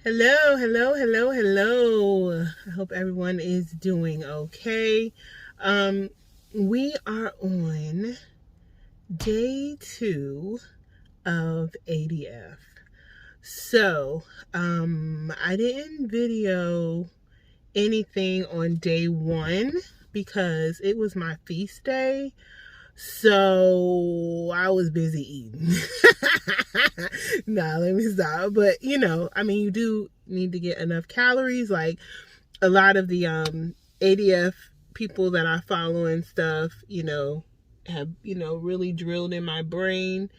Hello, hello, hello, hello. I hope everyone is doing okay. Um, we are on day 2 of ADF. So, I didn't video anything on day 1 because it was my feast day. So I was busy eating. Nah, let me stop. But you do need to get enough calories. Like a lot of the ADF people that I follow and stuff, have, really drilled in my brain.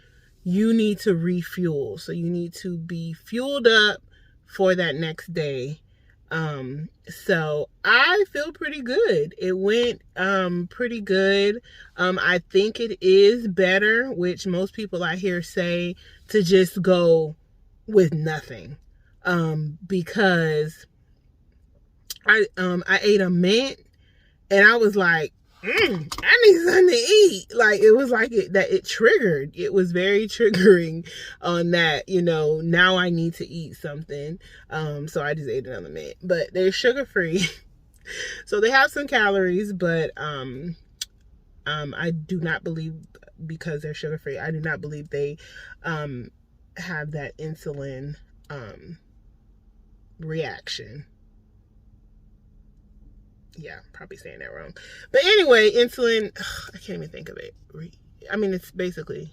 You need to refuel. So you need to be fueled up for that next day. So I feel pretty good. It went pretty good. I think it is better, which most people I hear say, to just go with nothing. Because I ate a mint and I was like, I need something to eat. Like it was like it triggered. It was very triggering on that, now I need to eat something. So I just ate another mint. But they're sugar free. So they have some calories, but I do not believe, because they're sugar free, I do not believe they have that insulin reaction. Yeah, probably saying that wrong. But anyway, insulin, I can't even think of it. It's basically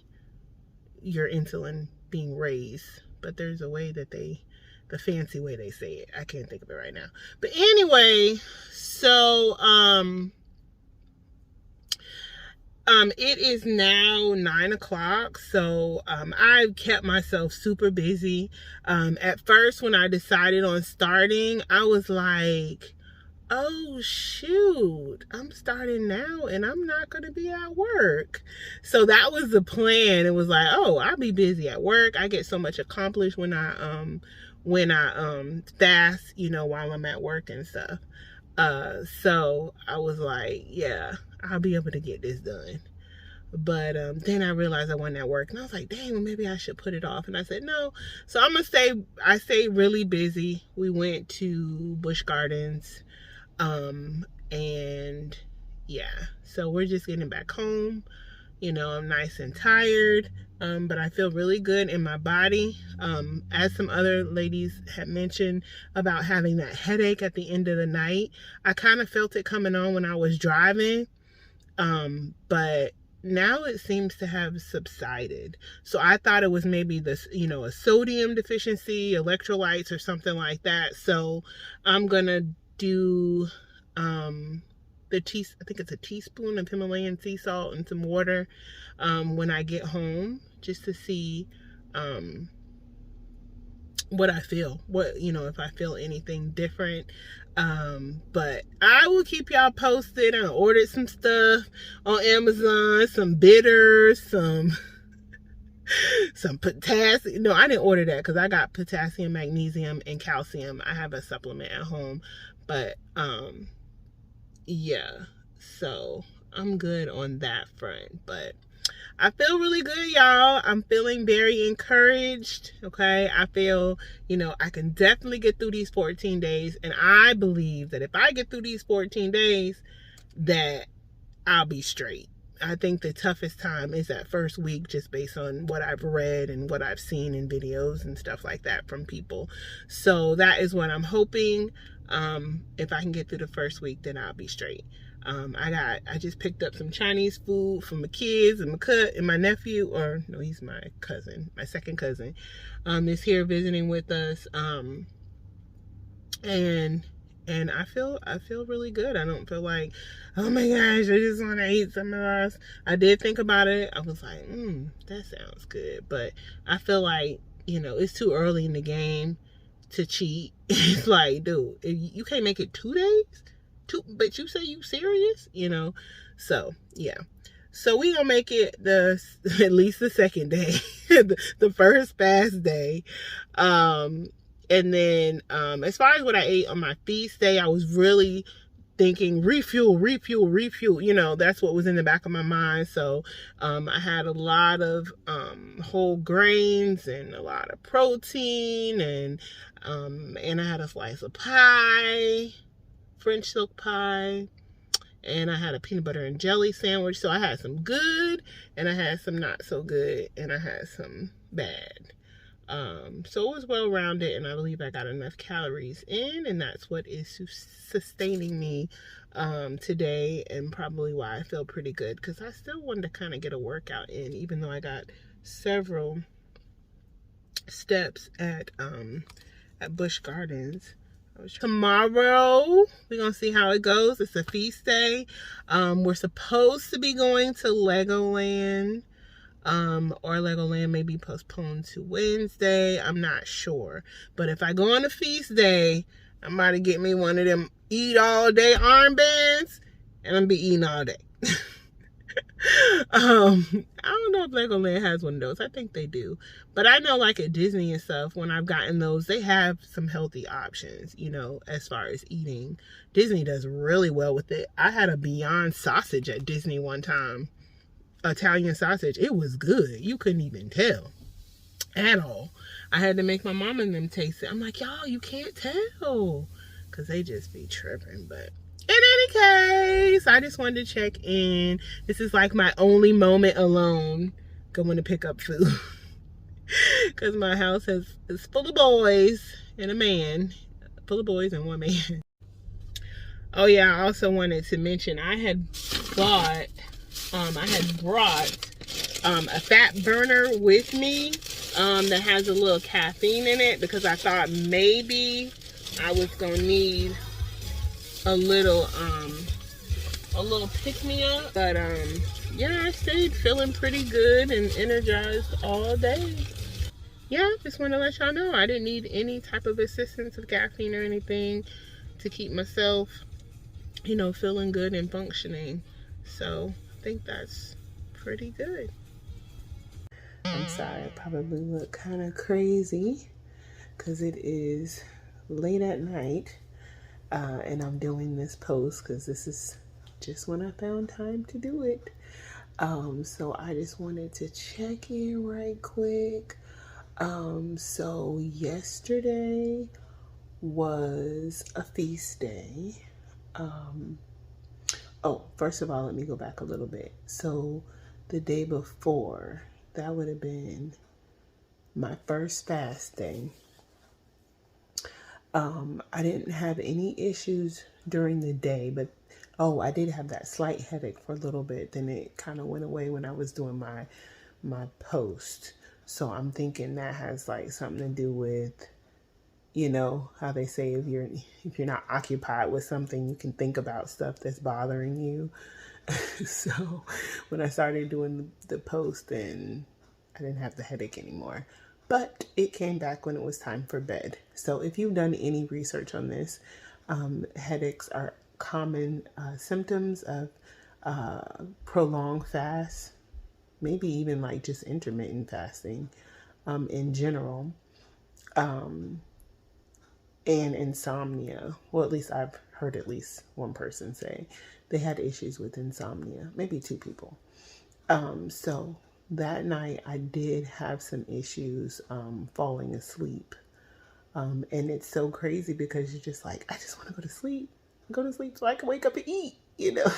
your insulin being raised, but there's a way that the fancy way they say it. I can't think of it right now. But anyway, so it is now 9:00. So I've kept myself super busy. At first, when I decided on starting, I was like, oh shoot, I'm starting now and I'm not going to be at work. So that was the plan. It was like, oh, I'll be busy at work. I get so much accomplished when I fast, while I'm at work and stuff. So I was like, yeah, I'll be able to get this done. But then I realized I wasn't at work, and I was like, dang, well, maybe I should put it off. And I said, no. So I stayed really busy. We went to Busch Gardens. And yeah, so we're just getting back home. I'm nice and tired, but I feel really good in my body. As some other ladies had mentioned about having that headache at the end of the night, I kind of felt it coming on when I was driving, but now it seems to have subsided. So I thought it was maybe this, a sodium deficiency, electrolytes or something like that. So I'm gonna do I think it's a teaspoon of Himalayan sea salt and some water when I get home, just to see what I feel, if I feel anything different. But I will keep y'all posted. I ordered some stuff on Amazon, some bitters, some potassium. No, I didn't order that because I got potassium, magnesium, and calcium. I have a supplement at home. But yeah, so I'm good on that front. But I feel really good, y'all. I'm feeling very encouraged. Okay, I feel, I can definitely get through these 14 days. And I believe that if I get through these 14 days, that I'll be straight. I think the toughest time is that first week, just based on what I've read and what I've seen in videos and stuff like that from people. So that is what I'm hoping. If I can get through the first week, then I'll be straight. I just picked up some Chinese food for my kids and my nephew, or no, he's my cousin, my second cousin, is here visiting with us. And I feel really good. I don't feel like, oh my gosh, I just want to eat something else. I did think about it. I was like, that sounds good. But I feel like, it's too early in the game to cheat. It's like, dude, you can't make it 2 days? But you say you serious? So, yeah. So we gonna make it at least the second day, the first fast day. And then as far as what I ate on my feast day, I was really thinking refuel, refuel, refuel. You know, that's what was in the back of my mind. So I had a lot of whole grains and a lot of protein, and I had a slice of pie, French silk pie, and I had a peanut butter and jelly sandwich. So I had some good, and I had some not so good, and I had some bad. So it was well rounded, and I believe I got enough calories in, and that's what is sustaining me today, and probably why I feel pretty good, because I still wanted to kind of get a workout in, even though I got several steps at Busch Gardens. Tomorrow we're gonna see how it goes. It's a feast day. We're supposed to be going to Legoland, or Legoland may be postponed to Wednesday. I'm not sure, but if I go on a feast day, I'm about to get me one of them eat all day armbands, and I'm gonna be eating all day. I don't know if Legoland has one of those. I think they do, but I know, like at Disney and stuff, when I've gotten those, they have some healthy options, you know, as far as eating. Disney does really well with it. I had a Beyond sausage at Disney one time, Italian sausage. It was good. You couldn't even tell at all. I had to make my mom and them taste it. I'm like, y'all, you can't tell, because they just be tripping. But in any case, I just wanted to check in. This is like my only moment alone going to pick up food, because my house is full of boys and a man, full of boys and one man. Oh yeah, I also wanted to mention I had brought a fat burner with me that has a little caffeine in it, because I thought maybe I was gonna need a little pick-me-up. But yeah, I stayed feeling pretty good and energized all day. Yeah, just want to let y'all know I didn't need any type of assistance of caffeine or anything to keep myself, you know, feeling good and functioning. So I think that's pretty good. I'm sorry, I probably look kind of crazy because it is late at night, and I'm doing this post because this is just when I found time to do it. So I just wanted to check in right quick. So yesterday was a feast day. Oh, first of all, let me go back a little bit. So the day before, that would have been my first fast day. I didn't have any issues during the day, but I did have that slight headache for a little bit. Then it kind of went away when I was doing my post. So I'm thinking that has like something to do with, you know, how they say if you're not occupied with something, you can think about stuff that's bothering you. So when I started doing the post, then I didn't have the headache anymore. But it came back when it was time for bed. So if you've done any research on this, headaches are common symptoms of prolonged fast, maybe even like just intermittent fasting in general, and insomnia. Well, at least I've heard at least one person say they had issues with insomnia, maybe two people. So that night I did have some issues falling asleep. And it's so crazy because you're just like, I just want to go to sleep so I can wake up and eat, you know.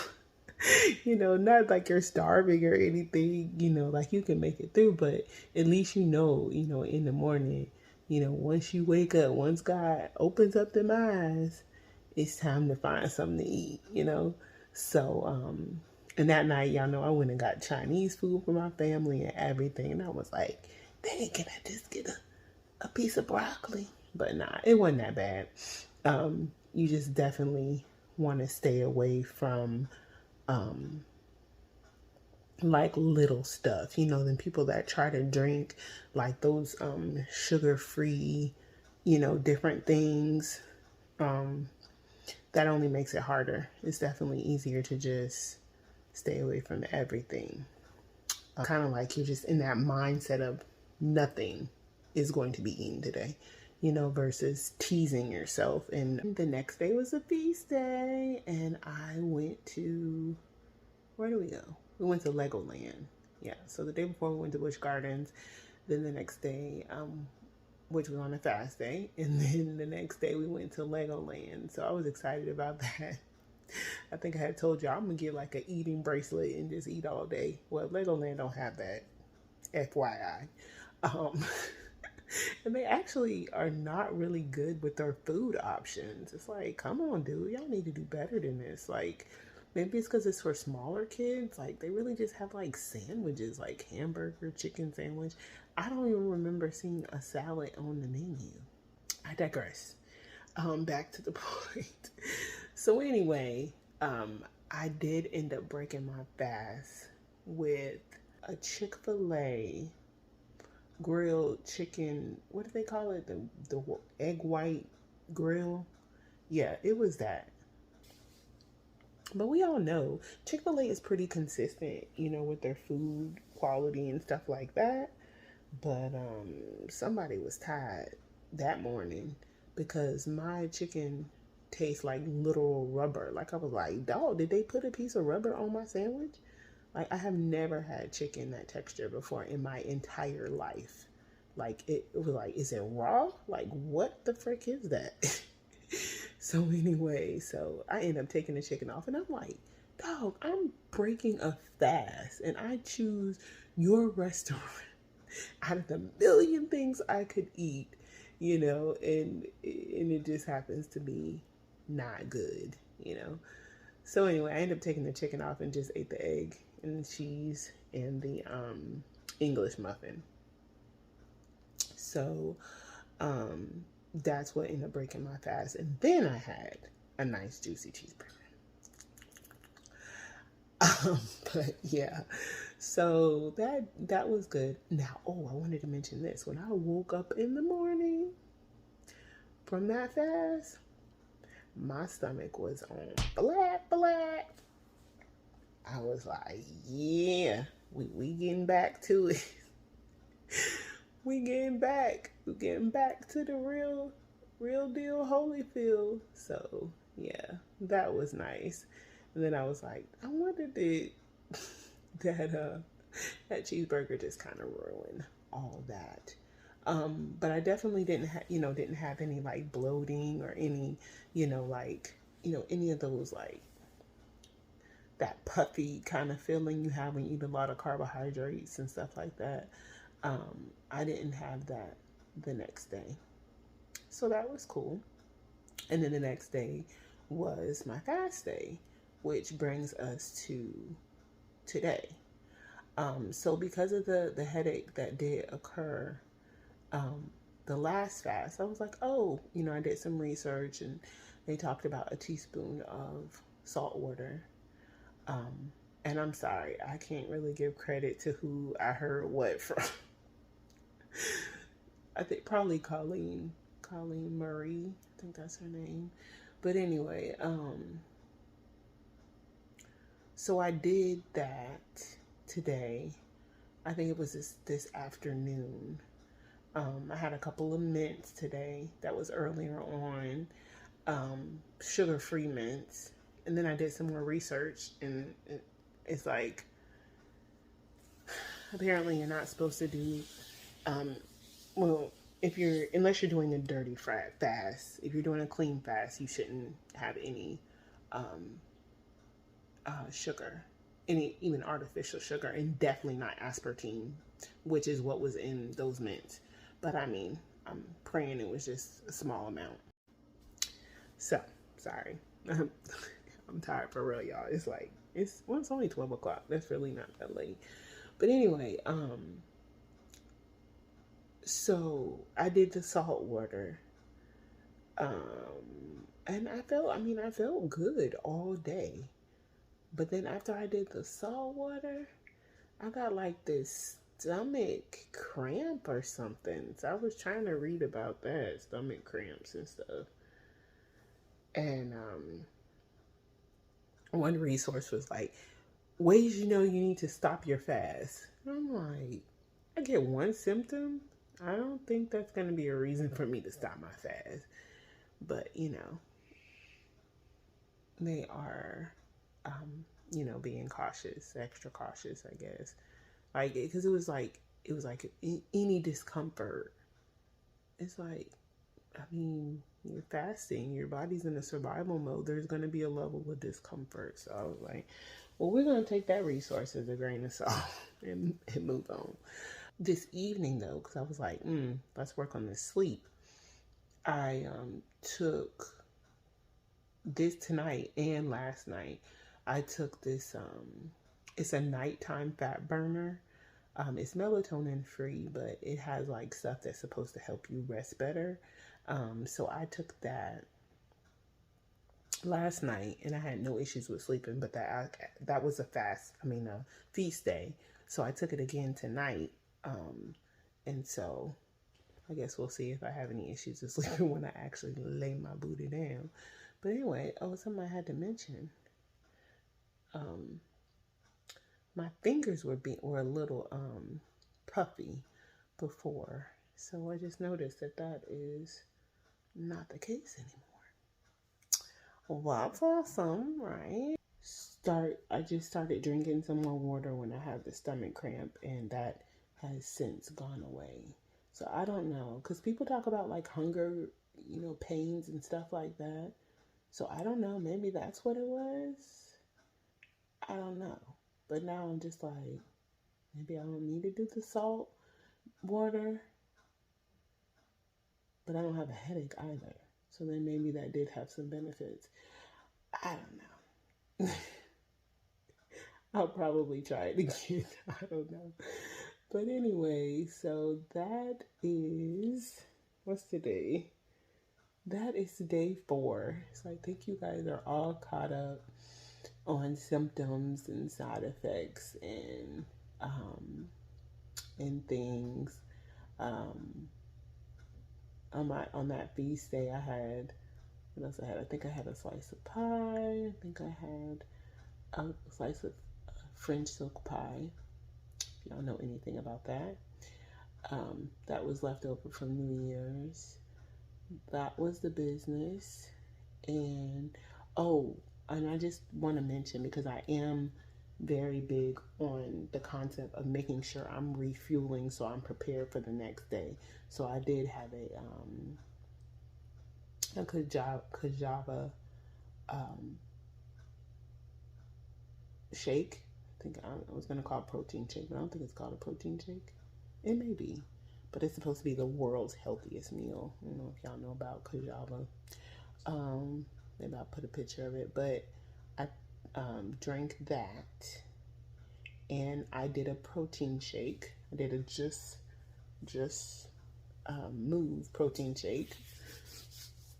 You know, not like you're starving or anything, you know, like you can make it through, but at least you know, in the morning, you know, once you wake up, once God opens up them eyes, it's time to find something to eat, you know. So and that night, y'all know, I went and got Chinese food for my family and everything, and I was like, dang, can I just get a piece of broccoli? But nah, it wasn't that bad. You just definitely want to stay away from like little stuff, you know, than people that try to drink like those sugar-free, you know, different things. That only makes it harder. It's definitely easier to just stay away from everything. Kind of like you're just in that mindset of nothing is going to be eaten today. versus teasing yourself. And the next day was a feast day, and I went to, where do we go? We went to Legoland. Yeah, so the day before we went to Busch Gardens, then the next day, which was on a fast day, and then the next day we went to Legoland. So I was excited about that. I think I had told you I'm gonna get like an eating bracelet and just eat all day. Well, Legoland don't have that, FYI. Um, and they actually are not really good with their food options. It's like, come on, dude, y'all need to do better than this. Like, maybe it's because it's for smaller kids. Like, they really just have like sandwiches, like hamburger, chicken sandwich. I don't even remember seeing a salad on the menu. I digress. Back to the point. So anyway, I did end up breaking my fast with a Chick-fil-A grilled chicken. What do they call it? The egg white grill. Yeah, it was that. But we all know Chick-fil-A is pretty consistent, with their food quality and stuff like that. But somebody was tired that morning because my chicken tastes like literal rubber. Like, I was like, dog, did they put a piece of rubber on my sandwich? Like, I have never had chicken that texture before in my entire life. Like, it was like, is it raw? Like, what the frick is that? So anyway, so I end up taking the chicken off, and I'm like, dog, I'm breaking a fast, and I choose your restaurant out of the million things I could eat, and it just happens to be not good. So anyway, I ended up taking the chicken off and just ate the egg and the cheese and the English muffin. So that's what ended up breaking my fast. And then I had a nice juicy cheeseburger. But yeah, so that was good. Now, I wanted to mention this. When I woke up in the morning from that fast, my stomach was on black. I was like, yeah, we getting back to it. We getting back to the real deal Holyfield. So yeah, that was nice. And then I was like, I wonder did that cheeseburger just kind of ruin all that. But I definitely didn't have any like bloating or any, any of those like that puffy kind of feeling you have when you eat a lot of carbohydrates and stuff like that. I didn't have that the next day. So that was cool. And then the next day was my fast day, which brings us to today. So because of the headache that did occur the last fast, I was like, I did some research, and they talked about a teaspoon of salt water. And I'm sorry, I can't really give credit to who I heard what from. I think probably Colleen Marie. I think that's her name. But anyway, so I did that today. I think it was this afternoon. I had a couple of mints today. That was earlier on. Sugar-free mints. And then I did some more research, and it's like, apparently you're not supposed to do, unless you're doing a dirty fast. If you're doing a clean fast, you shouldn't have any sugar, any even artificial sugar, and definitely not aspartame, which is what was in those mints. But I mean, I'm praying it was just a small amount. So, sorry. I'm tired for real, y'all. It's like, it's only 12 o'clock. That's really not that late. But anyway, so I did the salt water. And I felt good all day. But then after I did the salt water, I got like this stomach cramp or something. So I was trying to read about that, stomach cramps and stuff. And one resource was like, ways you need to stop your fast. And I'm like, I get one symptom I don't think that's going to be a reason for me to stop my fast. But, they are, being cautious, extra cautious, I guess. Like, because it was like any discomfort. It's like, I mean, you're fasting, your body's in a survival mode. There's going to be a level of discomfort. So I was like, well, we're going to take that resource as a grain of salt and move on. This evening, though, because I was like, let's work on this sleep. I took this tonight and last night. I took this, it's a nighttime fat burner. It's melatonin free, but it has like stuff that's supposed to help you rest better. So I took that last night and I had no issues with sleeping, but that was a feast day. So I took it again tonight. And so I guess we'll see if I have any issues with sleeping when I actually lay my booty down. But anyway, something I had to mention. My fingers were a little puffy before, so I just noticed that is not the case anymore. Well, that's awesome, right? I just started drinking some more water when I have the stomach cramp, and that has since gone away. So I don't know, because people talk about like hunger, pains and stuff like that. So I don't know, maybe that's what it was. I don't know. But now I'm just like, maybe I don't need to do the salt water, but I don't have a headache either. So then maybe that did have some benefits. I don't know. I'll probably try it again. I don't know. But anyway, so that is, what's today? That is day 4. So I think you guys are all caught up on symptoms and side effects and things. On that feast day, I had, what else I had? I think I had a slice of pie. I think I had a slice of French silk pie. If y'all know anything about that. That was left over from New Year's. That was the business. And I just want to mention, because I am very big on the concept of making sure I'm refueling so I'm prepared for the next day. So I did have a kajava shake. I think I was going to call it protein shake, but I don't think it's called a protein shake. It may be, but it's supposed to be the world's healthiest meal. I don't know if y'all know about kajava. Maybe I'll put a picture of it, but I drank that, and I did a protein shake. I did a just move protein shake.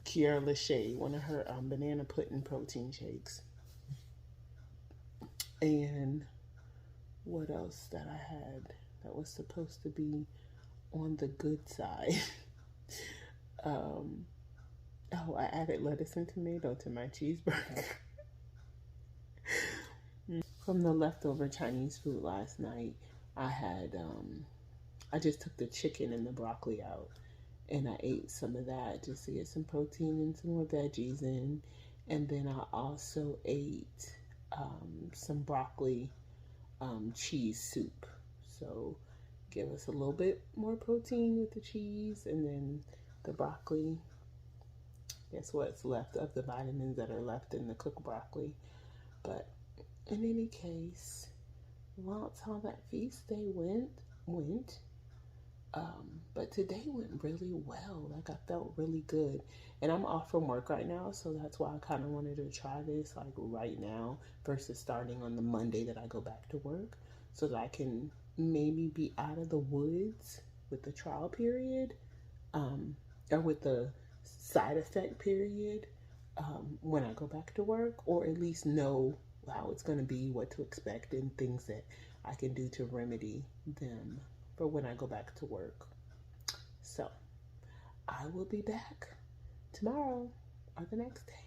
Kiara Lachey, one of her banana pudding protein shakes. And what else that I had that was supposed to be on the good side? I added lettuce and tomato to my cheeseburger. From the leftover Chinese food last night, I had, I just took the chicken and the broccoli out, and I ate some of that just to get some protein and some more veggies in. And then I also ate some broccoli cheese soup. So give us a little bit more protein with the cheese, and then the broccoli. Guess what's left of the vitamins that are left in the cooked broccoli. But in any case, well, that's how that feast day went. But today went really well. Like, I felt really good. And I'm off from work right now, so that's why I kind of wanted to try this like right now versus starting on the Monday that I go back to work, so that I can maybe be out of the woods with the trial period, or with the side effect period, when I go back to work, or at least know how it's going to be, what to expect, and things that I can do to remedy them for when I go back to work. So I will be back tomorrow or the next day.